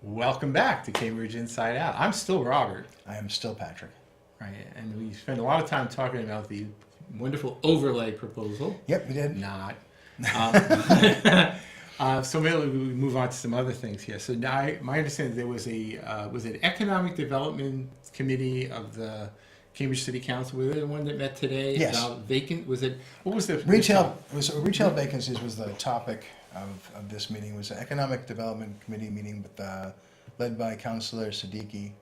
Welcome back to Cambridge Inside Out. I'm still Robert. I am still Patrick. Right, and we spent a lot of time talking about the wonderful overlay proposal. Yep, we did. Not. So maybe we move on to some other things here. So now, my understanding, there was an economic development committee of the Cambridge City Council. Was it the one that met today? Yes. About what was the Retail vacancies was the topic of this meeting. It was an economic development committee meeting with led by Councilor Siddiqui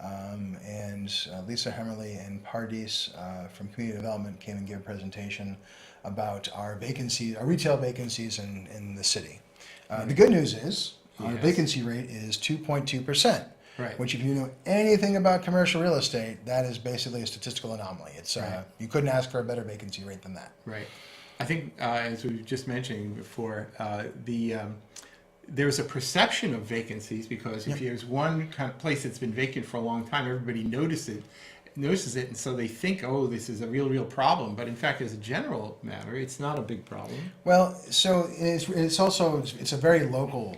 and Lisa Hemmerly and Pardis from Community Development came and gave a presentation about our retail vacancies in the city. The good news is our vacancy rate is 2.2%. Right. Which, if you know anything about commercial real estate, that is basically a statistical anomaly. It's right. You couldn't ask for a better vacancy rate than that. Right. I think, as we were just mentioning before, there's a perception of vacancies because if there's one kind of place that's been vacant for a long time, everybody notices it, and so they think, oh, this is a real problem. But in fact, as a general matter, it's not a big problem. Well, so it's also a very local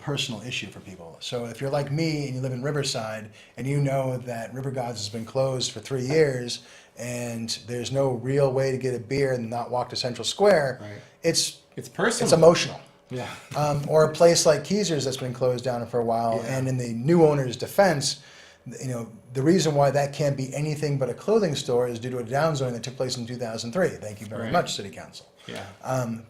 personal issue for people. So if you're like me and you live in Riverside and you know that River Gods has been closed for 3 years and there's no real way to get a beer and not walk to Central Square, right. It's personal. It's emotional. Yeah. Or a place like Keezer's that's been closed down for a while, and in the new owner's defense, the reason why that can't be anything but a clothing store is due to a downzoning that took place in 2003. Thank you very much, City Council. Yeah.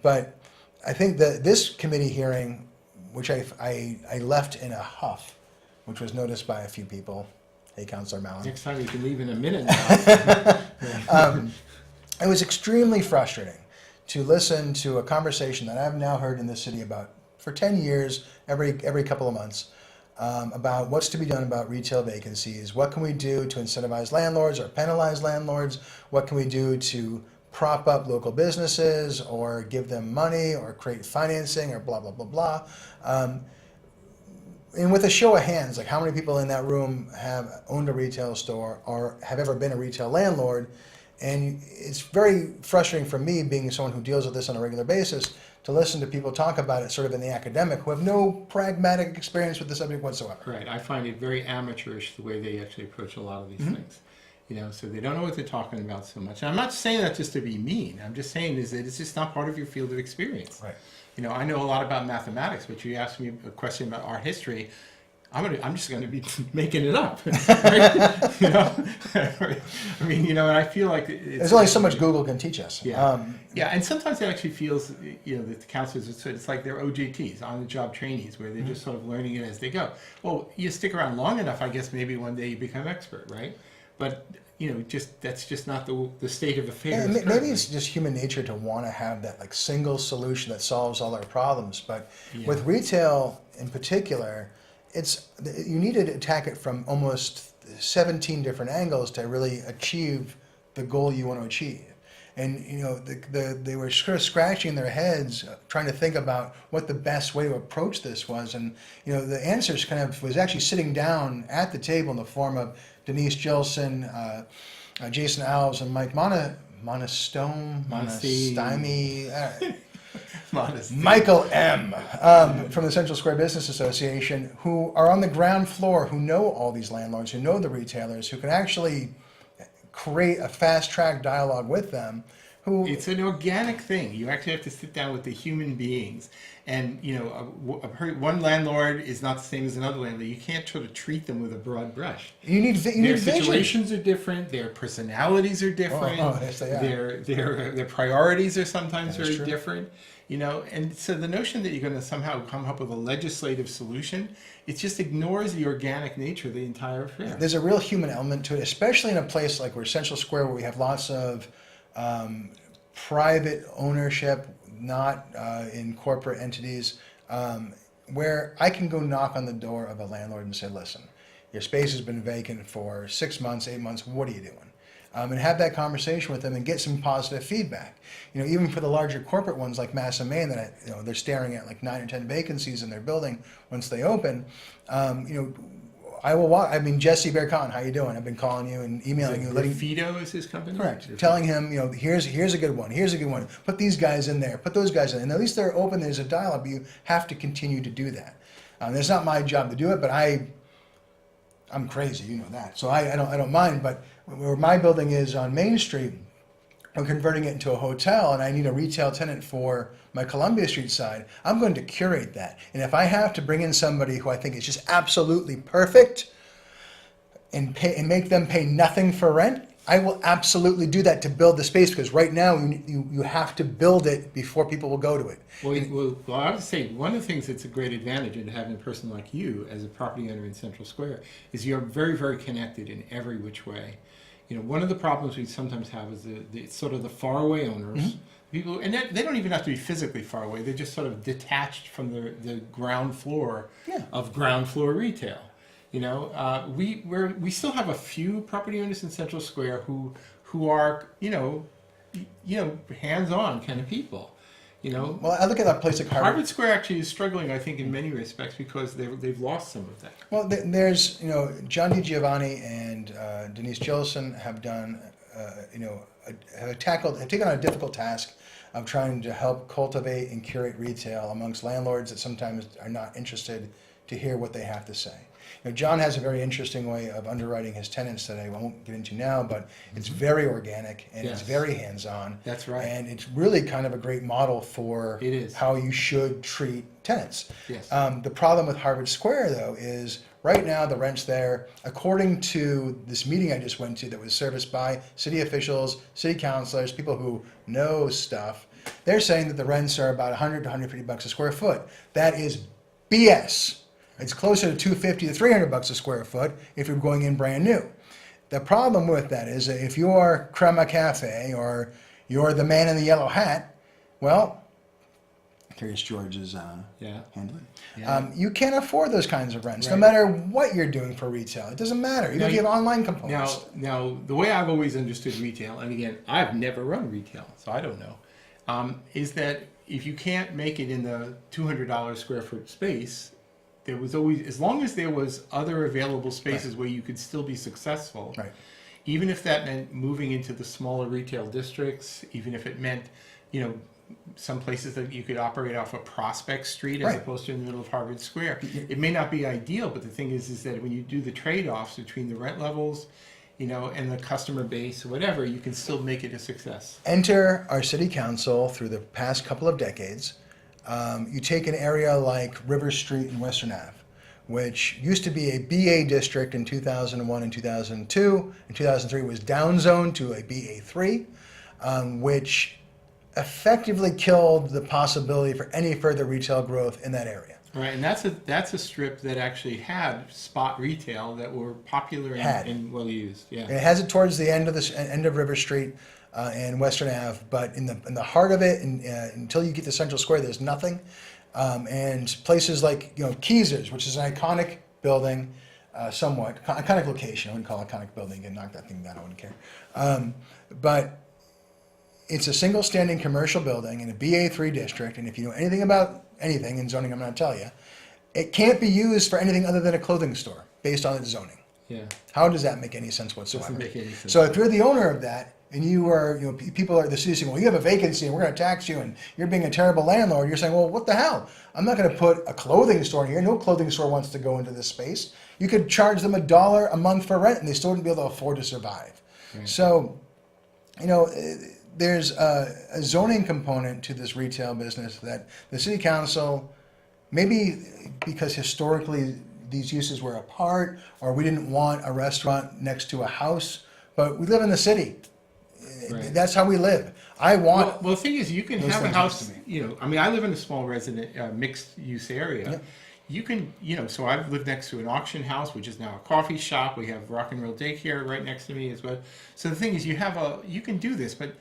But I think that this committee hearing, which I left in a huff, which was noticed by a few people. Hey, Councilor Mallon. Next time you can leave in a minute now. It was extremely frustrating to listen to a conversation that I've now heard in this city for 10 years, every couple of months, about what's to be done about retail vacancies. What can we do to incentivize landlords or penalize landlords? What can we do to prop up local businesses or give them money or create financing or blah, blah, blah, blah. And with a show of hands, like how many people in that room have owned a retail store or have ever been a retail landlord? And it's very frustrating for me, being someone who deals with this on a regular basis, to listen to people talk about it sort of in the academic who have no pragmatic experience with the subject whatsoever. Right. I find it very amateurish the way they actually approach a lot of these things. So they don't know what they're talking about so much. And I'm not saying that just to be mean. I'm just saying is that it's just not part of your field of experience. Right. I know a lot about mathematics, but you asked me a question about art history. I'm just going to be making it up. Right? And I feel like there's only so much Google can teach us. Yeah. And sometimes it actually feels, that the counselors, it's like they're OJTs, on-the-job trainees, where they're just sort of learning it as they go. Well, you stick around long enough, I guess maybe one day you become expert, right? But that's just not the state of affairs. Yeah, maybe it's just human nature to want to have that single solution that solves all our problems. But with retail in particular, you need to attack it from almost 17 different angles to really achieve the goal you want to achieve. And they were sort of scratching their heads trying to think about what the best way to approach this was. And the answers was actually sitting down at the table in the form of Denise Gilson, Jason Alves, and Mike Monastome, Michael M. From the Central Square Business Association, who are on the ground floor, who know all these landlords, who know the retailers, who can actually create a fast-track dialogue with them. It's an organic thing. You actually have to sit down with the human beings. And, I've heard one landlord is not the same as another landlord. You can't sort of treat them with a broad brush. Their situations are different. Their personalities are different. Yes, they are. Their priorities are sometimes very different. And so the notion that you're going to somehow come up with a legislative solution, it just ignores the organic nature of the entire affair. There's a real human element to it, especially in a place like Central Square, where we have lots of private ownership, not in corporate entities, where I can go knock on the door of a landlord and say, listen, your space has been vacant for 6 months, 8 months, what are you doing? And have that conversation with them and get some positive feedback. Even for the larger corporate ones like Mass and Main, that they're staring at like 9 or 10 vacancies in their building once they open. I will walk. Jesse Bear-Cotton, how you doing? I've been calling you and emailing you. Fido is his company? Correct. Telling him, here's a good one. Here's a good one. Put these guys in there. Put those guys in. And at least they're open. There's a dialogue. But you have to continue to do that. It's not my job to do it, but I'm crazy, you know that. So I don't mind. But where my building is on Main Street, I'm converting it into a hotel, and I need a retail tenant for my Columbia Street side. I'm going to curate that, and if I have to bring in somebody who I think is just absolutely perfect, and make them pay nothing for rent, I will absolutely do that to build the space, because right now you have to build it before people will go to it. Well, I would say one of the things that's a great advantage in having a person like you as a property owner in Central Square is you're very, very connected in every which way. You know, one of the problems we sometimes have is the sort of the faraway owners, people, and they don't even have to be physically far away. They're just sort of detached from the ground floor of ground floor retail. You know, we still have a few property owners in Central Square who are hands-on kind of people. You know, well, I look at that place like Harvard Square actually is struggling, I think, in many respects because they've lost some of that. Well, there's John DiGiovanni and Denise Jillison have done have taken on a difficult task of trying to help cultivate and curate retail amongst landlords that sometimes are not interested to hear what they have to say. John has a very interesting way of underwriting his tenants that I won't get into now, but it's very organic and it's very hands-on. That's right. And it's really kind of a great model for how you should treat tenants. Yes. The problem with Harvard Square, though, is right now the rents there, according to this meeting I just went to that was serviced by city officials, city councilors, people who know stuff, they're saying that the rents are about $100 to $150 a square foot. That is BS. It's closer to $250 to $300 a square foot if you're going in brand new. The problem with that is that if you're Crema Cafe or you're the man in the yellow hat, well, Curious George is handling. Yeah. You can't afford those kinds of rents, no matter what you're doing for retail. It doesn't matter, even if you have online components. Now, the way I've always understood retail, and again, I've never run retail, so I don't know, is that if you can't make it in the $200 square foot space, there was always, as long as there was other available spaces where you could still be successful, even if that meant moving into the smaller retail districts, even if it meant, some places that you could operate off of Prospect Street as opposed to in the middle of Harvard Square. It may not be ideal, but the thing is that when you do the trade-offs between the rent levels, and the customer base or whatever, you can still make it a success. Enter our city council through the past couple of decades. You take an area like River Street and Western Ave, which used to be a BA district in 2001 and 2002. In 2003, it was downzoned to a BA3, which effectively killed the possibility for any further retail growth in that area. Right, and that's a strip that actually had spot retail that were popular and well used. Yeah, and it has it towards the end of River Street. And Western Ave, but in the heart of it, until you get to Central Square, there's nothing. And places like Keezer's, which is an iconic building, somewhat iconic location. I wouldn't call it iconic building. You can knock that thing down. I wouldn't care. But it's a single standing commercial building in a BA3 district. And if you know anything about anything in zoning, I'm going to tell you, it can't be used for anything other than a clothing store based on its zoning. Yeah. How does that make any sense whatsoever? Doesn't make any sense. So if you're the owner of that, and you are, people are the city saying, well, you have a vacancy and we're going to tax you and you're being a terrible landlord. You're saying, well, what the hell? I'm not going to put a clothing store in here. No clothing store wants to go into this space. You could charge them $1 a month for rent and they still wouldn't be able to afford to survive. Right. So, there's a zoning component to this retail business that the city council, maybe because historically these uses were apart or we didn't want a restaurant next to a house, but we live in the city. Right. That's how we live. I want. Well, the thing is, you can have a house. I live in a small resident mixed-use area. Yeah. You can, so I've lived next to an auction house, which is now a coffee shop. We have rock and roll daycare right next to me as well. So the thing is, you can do this, but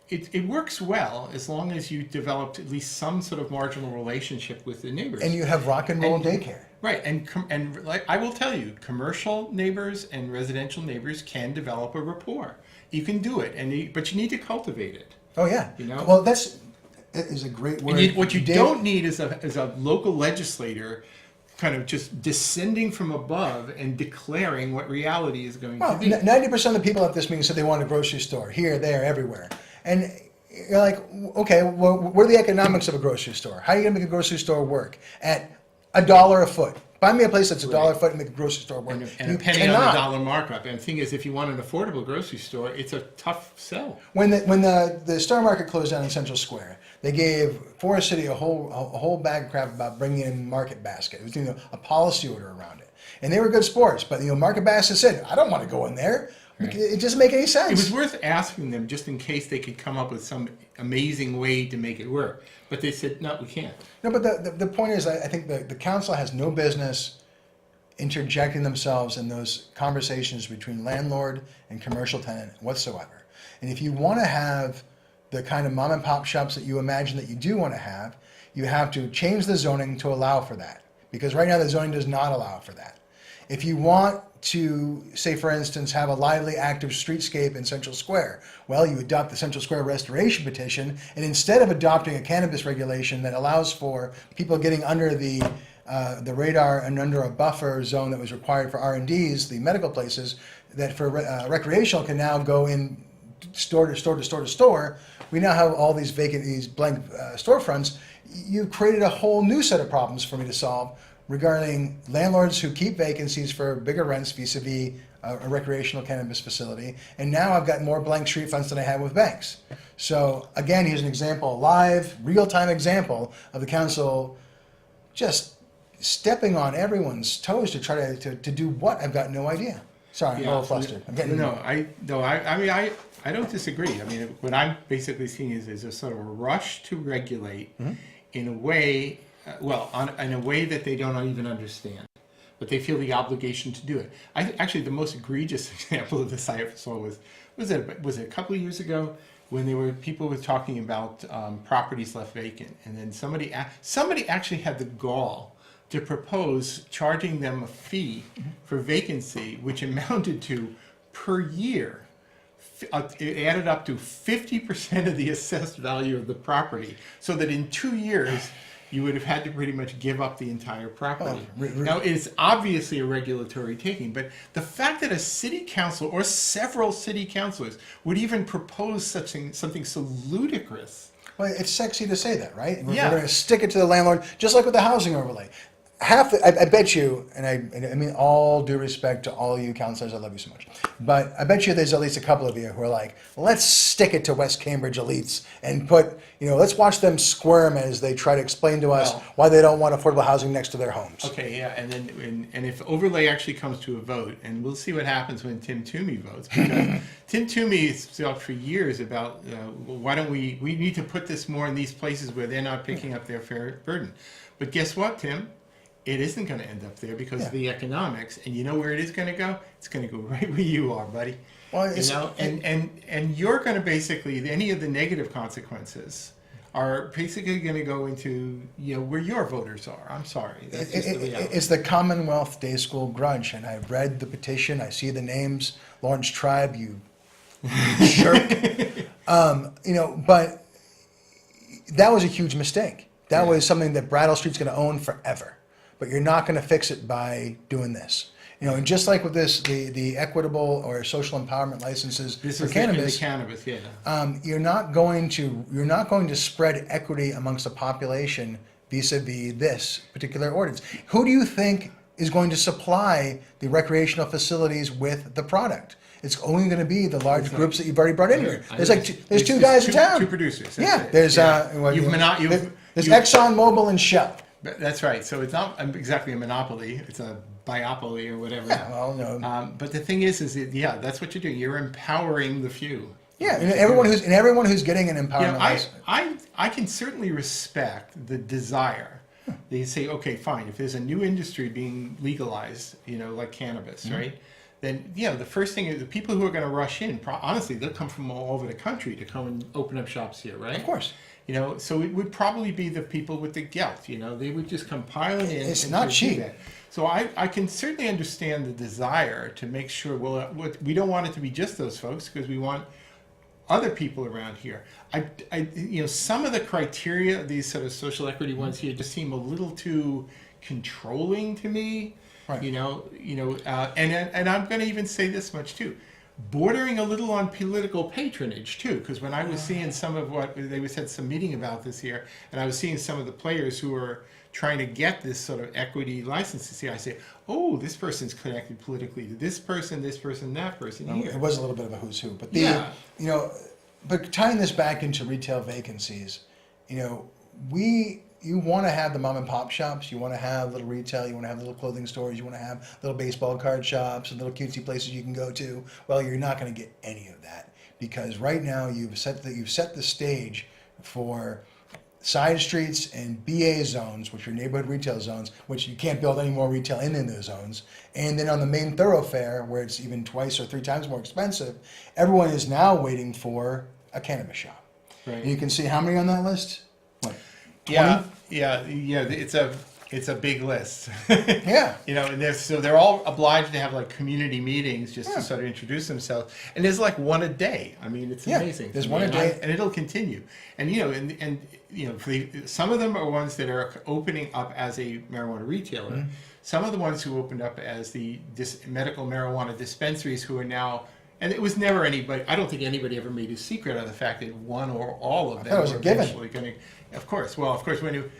it works well as long as you developed at least some sort of marginal relationship with the neighbors. And you have rock and roll daycare. Right, and like I will tell you, commercial neighbors and residential neighbors can develop a rapport. You can do it, but you need to cultivate it. Oh yeah. Well, that is a great word. What you don't need is a local legislator kind of just descending from above and declaring what reality is going to be. 90% of the people at this meeting said they want a grocery store here, there, everywhere, and you're like, okay, well, what are the economics of a grocery store? How are you going to make a grocery store work at $1 a foot. Buy me a place that's $1 a foot and make a grocery store work. And You a penny cannot. on the dollar markup. And the thing is, if you want an affordable grocery store, it's a tough sell. When the Star Market closed down in Central Square, they gave Forest City a whole bag of crap about bringing in Market Basket. It was a policy order around it, and they were good sports. But Market Basket said, "I don't want to go in there. Right. It doesn't make any sense." It was worth asking them just in case they could come up with some amazing way to make it work. But they said, no, we can't. No, but the point is, I think the council has no business interjecting themselves in those conversations between landlord and commercial tenant whatsoever. And if you want to have the kind of mom and pop shops that you imagine that you do want to have, you have to change the zoning to allow for that. Because right now the zoning does not allow for that. If you want to, say for instance, have a lively, active streetscape in Central Square, well, you adopt the Central Square Restoration Petition, and instead of adopting a cannabis regulation that allows for people getting under the radar and under a buffer zone that was required for R&Ds, the medical places, that for recreational can now go in store to store to store to store, we now have all these blank storefronts. You've created a whole new set of problems for me to solve regarding landlords who keep vacancies for bigger rents vis-a-vis a recreational cannabis facility. And now I've got more blank street fronts than I had with banks. So again, here's an example, a live, real-time example of the council just stepping on everyone's toes to try to do what? I've got no idea. Sorry, I'm a little flustered. I'm getting I don't disagree. I mean, what I'm basically seeing is a sort of a rush to regulate in a way, in a way that they don't even understand, but they feel the obligation to do it. Actually, the most egregious example of this I ever saw was it a couple of years ago when people were talking about properties left vacant, and then somebody actually had the gall to propose charging them a fee for vacancy, which amounted to, per year, it added up to 50% of the assessed value of the property, so that in 2 years, you would have had to pretty much give up the entire property. Now, it's obviously a regulatory taking, but the fact that a city council or several city councilors would even propose something so ludicrous. Well, it's sexy to say that, right? Yeah. We're going to stick it to the landlord, just like with the housing overlay. I bet you, and I mean all due respect to all you counselors, I love you so much, but I bet you there's at least a couple of you who are like, let's stick it to West Cambridge elites and let's watch them squirm as they try to explain to us why they don't want affordable housing next to their homes. Okay, yeah, and if overlay actually comes to a vote, and we'll see what happens when Tim Toomey votes, because Tim Toomey has talked for years about why don't we need to put this more in these places where they're not picking up their fair burden. But guess what, Tim? It isn't going to end up there because of the economics, and you know where it is going to go? It's going to go right where you are, buddy. Well, and you're going to basically, any of the negative consequences are basically going to go into where your voters are. I'm sorry, that's just the reality. It's the Commonwealth Day School grudge, and I've read the petition. I see the names, Lawrence Tribe, you jerk. But that was a huge mistake. That was something that Brattle Street's going to own forever. But you're not going to fix it by doing this. And just like with this, the equitable or social empowerment licenses for cannabis, the cannabis, yeah. You're not going to spread equity amongst the population vis-a-vis this particular ordinance. Who do you think is going to supply the recreational facilities with the product? It's only going to be the large groups that you've already brought in here. There's two guys in town. Two producers. There's there's ExxonMobil and Shell. That's right. So it's not exactly a monopoly; it's a biopoly or whatever. Yeah, well, no. But the thing is that's what you're doing. You're empowering the few. Yeah, and everyone who's getting an empowerment license. I can certainly respect the desire. They say, okay, fine. If there's a new industry being legalized, like cannabis, right? Then the first thing is the people who are going to rush in. Honestly, they'll come from all over the country to come and open up shops here, right? Of course. So it would probably be the people with the gelt. They would just come piling in. It's not cheap. So I can certainly understand the desire to make sure. Well, we don't want it to be just those folks because we want other people around here. Some of the criteria, these sort of social equity ones here, just seem a little too controlling to me. Right. And I'm going to even say this much too. Bordering a little on political patronage too, because when I was seeing some of what they had some meeting about this here, and I was seeing some of the players who were trying to get this sort of equity license to see, I say, oh, this person's connected politically to this person, that person here. It was a little bit of a who's who, but Yeah. but tying this back into retail vacancies, you want to have the mom and pop shops, you want to have little retail, you want to have little clothing stores, you want to have little baseball card shops and little cutesy places you can go to. Well, you're not going to get any of that because right now you've set the stage for side streets and BA zones, which are neighborhood retail zones, which you can't build any more retail in those zones. And then on the main thoroughfare, where it's even twice or three times more expensive, everyone is now waiting for a cannabis shop. Right. And you can see how many on that list? What? 20? Yeah. It's a big list. Yeah. And they're all obliged to have like community meetings just to sort of introduce themselves. And there's like one a day. I mean, it's amazing. There's one a day, and it'll continue. And some of them are ones that are opening up as a marijuana retailer. Mm-hmm. Some of the ones who opened up as the medical marijuana dispensaries who are now. And it was never anybody. I don't think anybody ever made a secret of the fact that one or all of them were eventually going to. Of course, when you.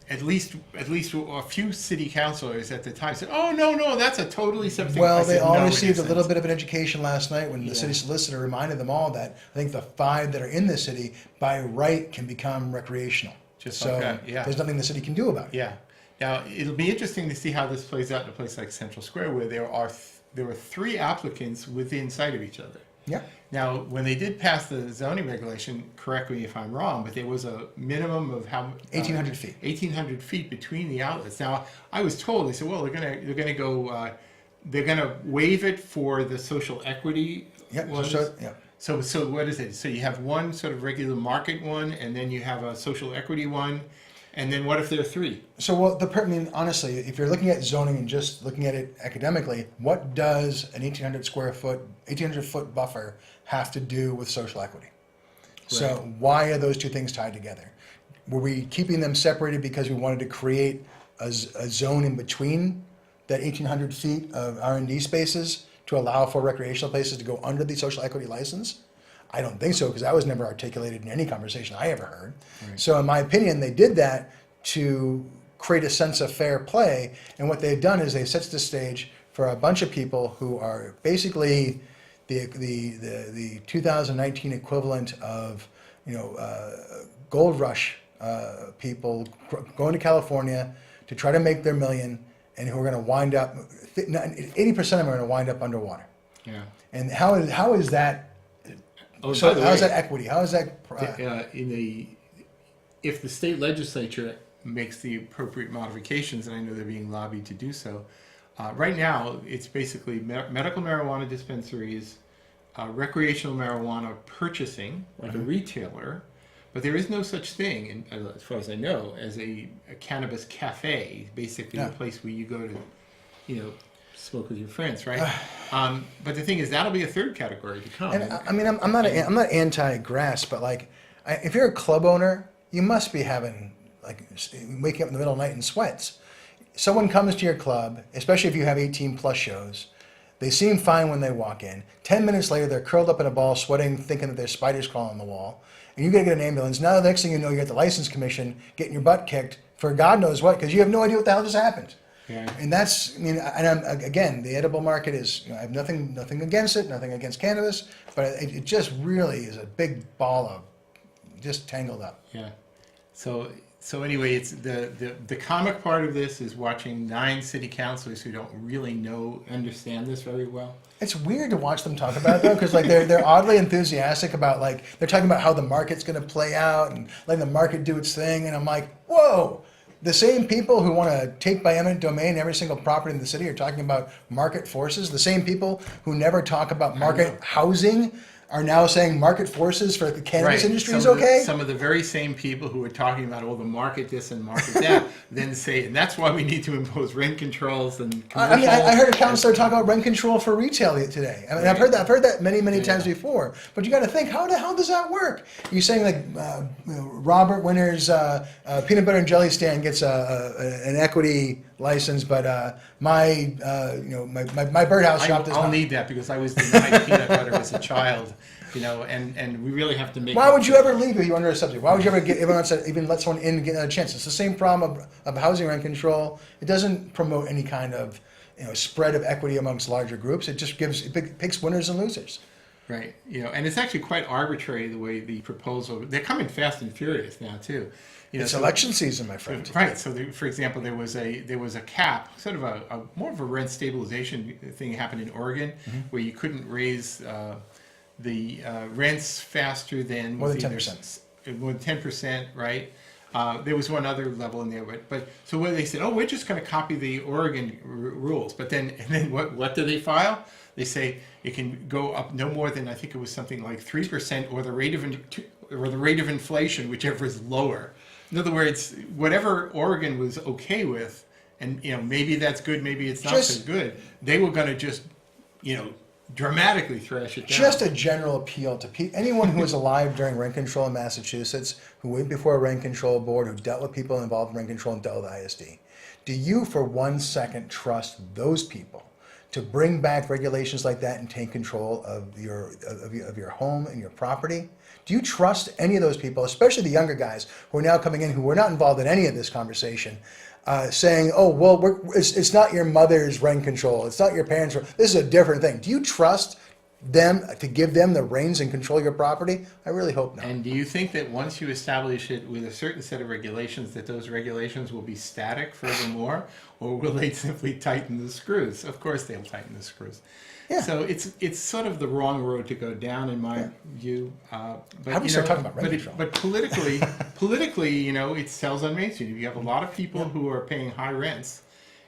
At least a few city councilors at the time said, "Oh no, that's a totally separate thing." Well, they all received a little bit of an education last night when the city solicitor reminded them all that I think the 5 that are in the city by right can become recreational. Just so like that, yeah. There's nothing the city can do about it. Yeah. Now it'll be interesting to see how this plays out in a place like Central Square, where there were 3 applicants within sight of each other. Yeah. Now, when they did pass the zoning regulation, correct me if I'm wrong, but there was a minimum of how 1,800 feet. 1,800 feet between the outlets. Now, I was told they said, well, they're gonna waive it for the social equity. Yep. ones. Yeah. So what is it? So you have one sort of regular market one, and then you have a social equity one, and then what if there are 3? So honestly, if you're looking at zoning and just looking at it academically, what does an 1,800 foot buffer have to do with social equity? Right. So why are those 2 things tied together? Were we keeping them separated because we wanted to create a zone in between that 1,800 feet of R&D spaces to allow for recreational places to go under the social equity license? I don't think so, because that was never articulated in any conversation I ever heard. Right. So in my opinion, they did that to create a sense of fair play, and what they've done is they've set the stage for a bunch of people who are basically the 2019 equivalent of gold rush people going to California to try to make their million, and who are going to wind up 80% of them are going to wind up underwater. Yeah. And how is that? Oh, so how is that equity? How is that? If the state legislature makes the appropriate modifications, and I know they're being lobbied to do so, right now it's basically medical marijuana dispensaries, recreational marijuana purchasing, like a retailer, but there is no such thing, as far as I know, as a cannabis cafe, basically a place where you go to, smoke with your friends, right? But the thing is, that'll be a 3rd category to come. And I'm not anti-grass, but if you're a club owner, you must be having waking up in the middle of the night in sweats. Someone comes to your club, especially if you have 18 plus shows. They seem fine when they walk in. 10 minutes later, they're curled up in a ball, sweating, thinking that there's spiders crawling on the wall. And you got to get an ambulance. Now the next thing you know, you're at the license commission, getting your butt kicked for God knows what, because you have no idea what the hell just happened. Yeah. And again, the edible market is, I have nothing against it, nothing against cannabis, but it just really is a big ball of just tangled up. Yeah. So anyway, it's the comic part of this is watching 9 city councilors who don't really understand this very well. It's weird to watch them talk about it though, because they're oddly enthusiastic about they're talking about how the market's going to play out and letting the market do its thing, and I'm like, whoa. The same people who want to take by eminent domain every single property in the city are talking about market forces. The same people who never talk about market housing are now saying market forces for the cannabis industry is okay? Some of the very same people who are talking about, the market this and market that, then say, and that's why we need to impose rent controls and commercial. I heard a councilor talk about rent control for retail today. I mean, I've heard that many times before. But you got to think, how the hell does that work? You're saying Robert Winter's peanut butter and jelly stand gets an equity license, but my birdhouse shop does not. I'll need that because I was denied peanut butter as a child. and we really have to make. Why would you ever leave if you're under a subsidy? Why would you ever even let someone in and get a chance? It's the same problem of housing rent control. It doesn't promote any kind of spread of equity amongst larger groups. It just picks winners and losers. Right. And it's actually quite arbitrary the way the proposal. They're coming fast and furious now too. It's election season, my friend. Right. So, for example, there was a cap, sort of a more of a rent stabilization thing happened in Oregon, where you couldn't raise the rents faster than more than 10%. More than 10%, right? There was one other level in there, but so what they said, we're just going to copy the Oregon rules. But then what do they file? They say it can go up no more than, I think it was something like 3%, or the rate of inflation, whichever is lower. In other words, whatever Oregon was okay with, and maybe that's good, maybe it's not so good. They were going to just dramatically thrash it down. Just a general appeal to anyone who was alive during rent control in Massachusetts, who went before a rent control board, who dealt with people involved in rent control and dealt with ISD. Do you for 1 second trust those people to bring back regulations like that and take control of your home and your property? Do you trust any of those people, especially the younger guys who are now coming in, who were not involved in any of this conversation, saying, it's not your mother's rent control, it's not your parents' this is a different thing. Do you trust them to give them the reins and control your property? I really hope not. And do you think that once you establish it with a certain set of regulations, that those regulations will be static furthermore, or will they simply tighten the screws? Of course they'll tighten the screws. Yeah. So it's sort of the wrong road to go down in my view. But how do we start talking about rent control? But politically, it sells on Main Street. You have a lot of people who are paying high rents,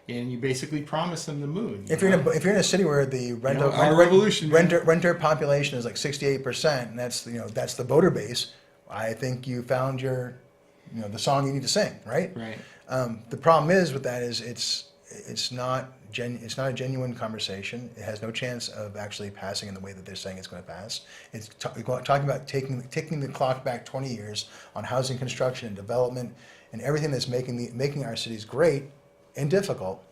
and you basically promise them the moon. If you're in a city where the renter population is like 68%, and that's the voter base, I think you found the song you need to sing, right? Right. The problem is with that is it's not a genuine conversation. It has no chance of actually passing in the way that they're saying it's going to pass. It's talking about taking the clock back 20 years on housing construction and development and everything that's making our cities great and difficult,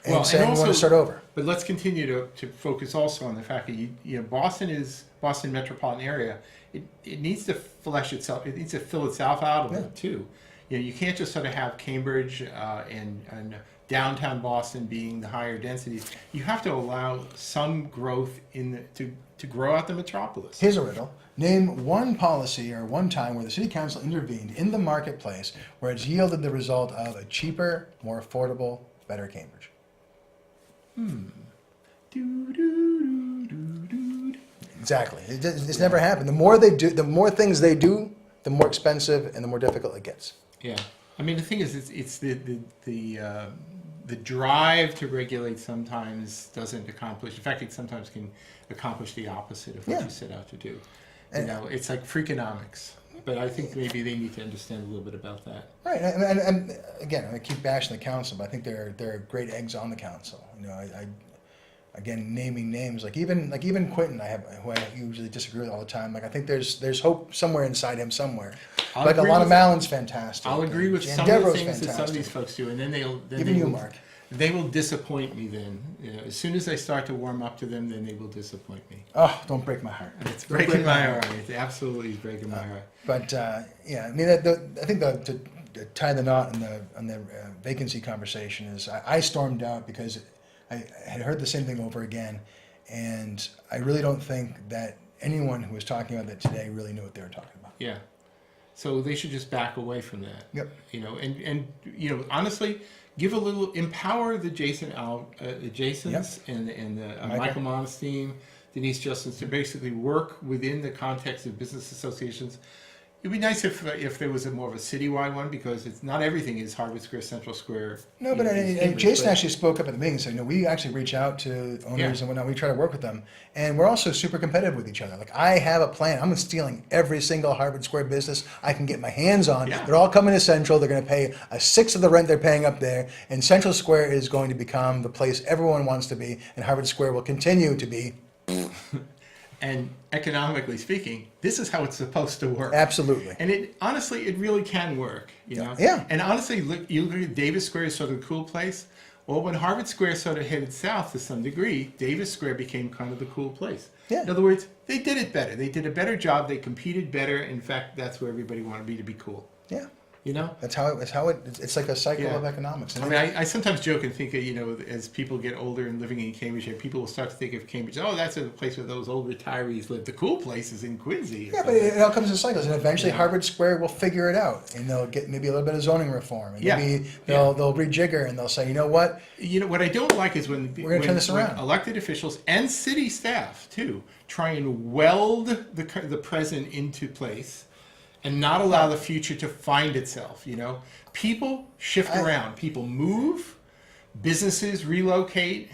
and saying we want to start over. But let's continue to focus also on the fact that Boston metropolitan area. It needs to flesh itself. It needs to fill itself out a little too. You can't just sort of have Cambridge and downtown Boston being the higher densities. You have to allow some growth to grow out the metropolis. Here's a riddle. Name one policy or one time where the city council intervened in the marketplace where it's yielded the result of a cheaper, more affordable, better Cambridge. Exactly. It's never happened. The more things they do, the more expensive and the more difficult it gets. Yeah. I mean, the thing is, it's the drive to regulate sometimes doesn't accomplish. In fact, it sometimes can accomplish the opposite of what you set out to do. It's like Freakonomics. But I think maybe they need to understand a little bit about that. Right, and again, I keep bashing the council, but I think there are great eggs on the council. Again, naming names like even Quentin, who I usually disagree with all the time. Like I think there's hope somewhere inside him somewhere. A lot of Malin's fantastic. I'll agree with some of the things that some of these folks do, and then Mark. They will disappoint me then. As soon as I start to warm up to them, then they will disappoint me. Oh, don't break my heart. It's breaking my heart. It absolutely is breaking my heart. But I mean, I think to tie the knot on the vacancy conversation is I stormed out because I had heard the same thing over again, and I really don't think that anyone who was talking about that today really knew what they were talking about. Yeah. So they should just back away from that. Yep. And honestly, empower the Jasons and the Michael Mona's team, Denise Justins, to basically work within the context of business associations. It'd be nice if there was more of a citywide one, because it's not everything is Harvard Square, Central Square. No, but Jason actually spoke up at the meeting and said, we actually reach out to owners and whatnot. We try to work with them, and we're also super competitive with each other. Like I have a plan. I'm stealing every single Harvard Square business I can get my hands on. Yeah. They're all coming to Central. They're going to pay a sixth of the rent they're paying up there, and Central Square is going to become the place everyone wants to be, and Harvard Square will continue to be. And economically speaking, this is how it's supposed to work. Absolutely. And it really can work. Yeah. And honestly, you look at Davis Square is sort of a cool place. Well, when Harvard Square sort of headed south to some degree, Davis Square became kind of the cool place. Yeah. In other words, they did it better. They did a better job. They competed better. In fact, that's where everybody wanted to be cool. Yeah. You know? It's like a cycle of economics. I mean, I sometimes joke and think, as people get older and living in Cambridge, people will start to think of Cambridge, oh, that's a place where those old retirees live. The cool place is in Quincy. Yeah, but it all comes in cycles, and eventually Harvard Square will figure it out, and they'll get maybe a little bit of zoning reform, and maybe they'll rejigger, and they'll say, you know what? What I don't like is when turn this around. Elected officials and city staff too try and weld the present into place and not allow the future to find itself. People shift around, people move, businesses relocate.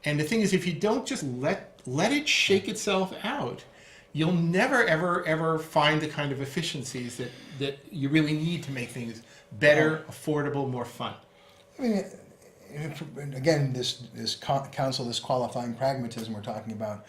And the thing is, if you don't just let it shake itself out, you'll never ever find the kind of efficiencies that you really need to make things better, affordable, more fun. I mean, again, this counsel, this qualifying pragmatism we're talking about.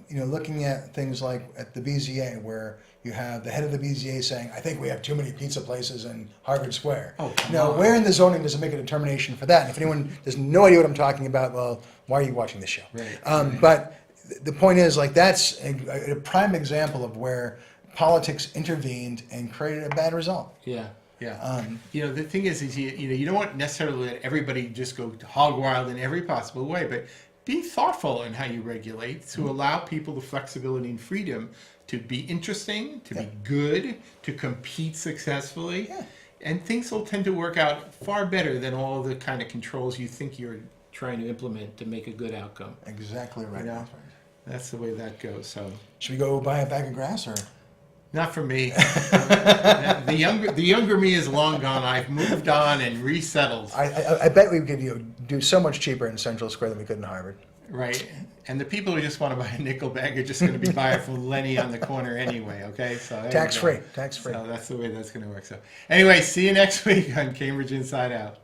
Looking at things like at the BZA, where you have the head of the BZA saying, "I think we have too many pizza places in Harvard Square." Oh, come now, on. where in the zoning does it make a determination for that? And if anyone has no idea what I'm talking about, well, why are you watching this show? Right. But the point is, that's a prime example of where politics intervened and created a bad result. Yeah. The thing is you don't want necessarily let everybody just go hog wild in every possible way, but be thoughtful in how you regulate to allow people the flexibility and freedom to be interesting, to be good, to compete successfully. Yeah. And things will tend to work out far better than all the kind of controls you think you're trying to implement to make a good outcome. Exactly right. That's the way that goes. So should we go buy a bag of grass, or? Not for me. The younger me is long gone. I've moved on and resettled. I bet we could do so much cheaper in Central Square than we could in Harvard. Right. And the people who just want to buy a nickel bag are just going to be buying from Lenny on the corner anyway, okay? So Tax free. So that's the way that's going to work. So anyway, see you next week on Cambridge Inside Out.